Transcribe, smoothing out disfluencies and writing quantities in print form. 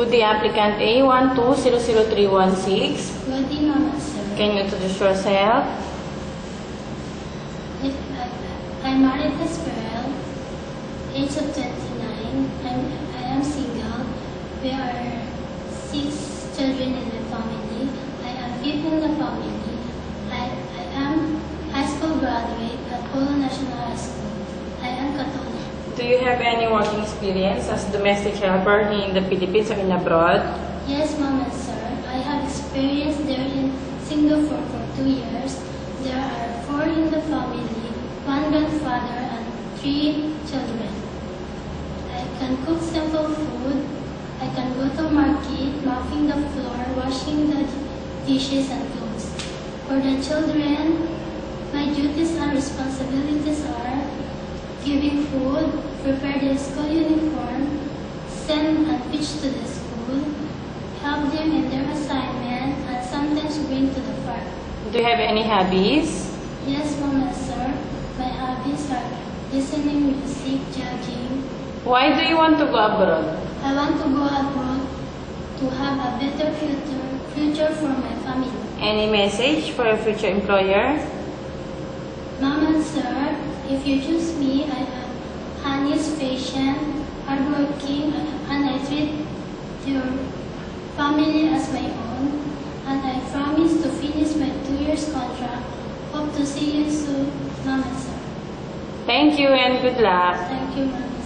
to the applicant A12000316. Good day, Mama, sir. Can you introduce yourself? I'm Marita Sperel, age of 29. I am single. We are 6 children in the family. I am fifth in the family. I am high school graduate at Polo National High School. I am Catholic. Do you have any working experience as domestic helper here in the Philippines or in abroad? Yes, Mama, sir. I have experience there in Singapore for 2 years. There are 4 in the family, 1 grandfather and 3 children. I can cook simple food. I can go to market, mopping the floor, washing the dishes and clothes. For the children, my duties and responsibilities are giving food, prepare the school uniform, send and teach to the school, help them in their assignment, and sometimes bring to the park. Do you have any hobbies? Yes, Mama, sir. My hobbies are listening music, jogging. Why do you want to go abroad? I want to go abroad to have a better future for my family. Any message for your future employer? Mama, sir, if you choose me, I am honest, patient, hardworking, and I treat your family as my own. And I promise to finish my 2 years contract. Hope to see you soon, Mama, sir. Thank you and good luck. Thank you, Mama.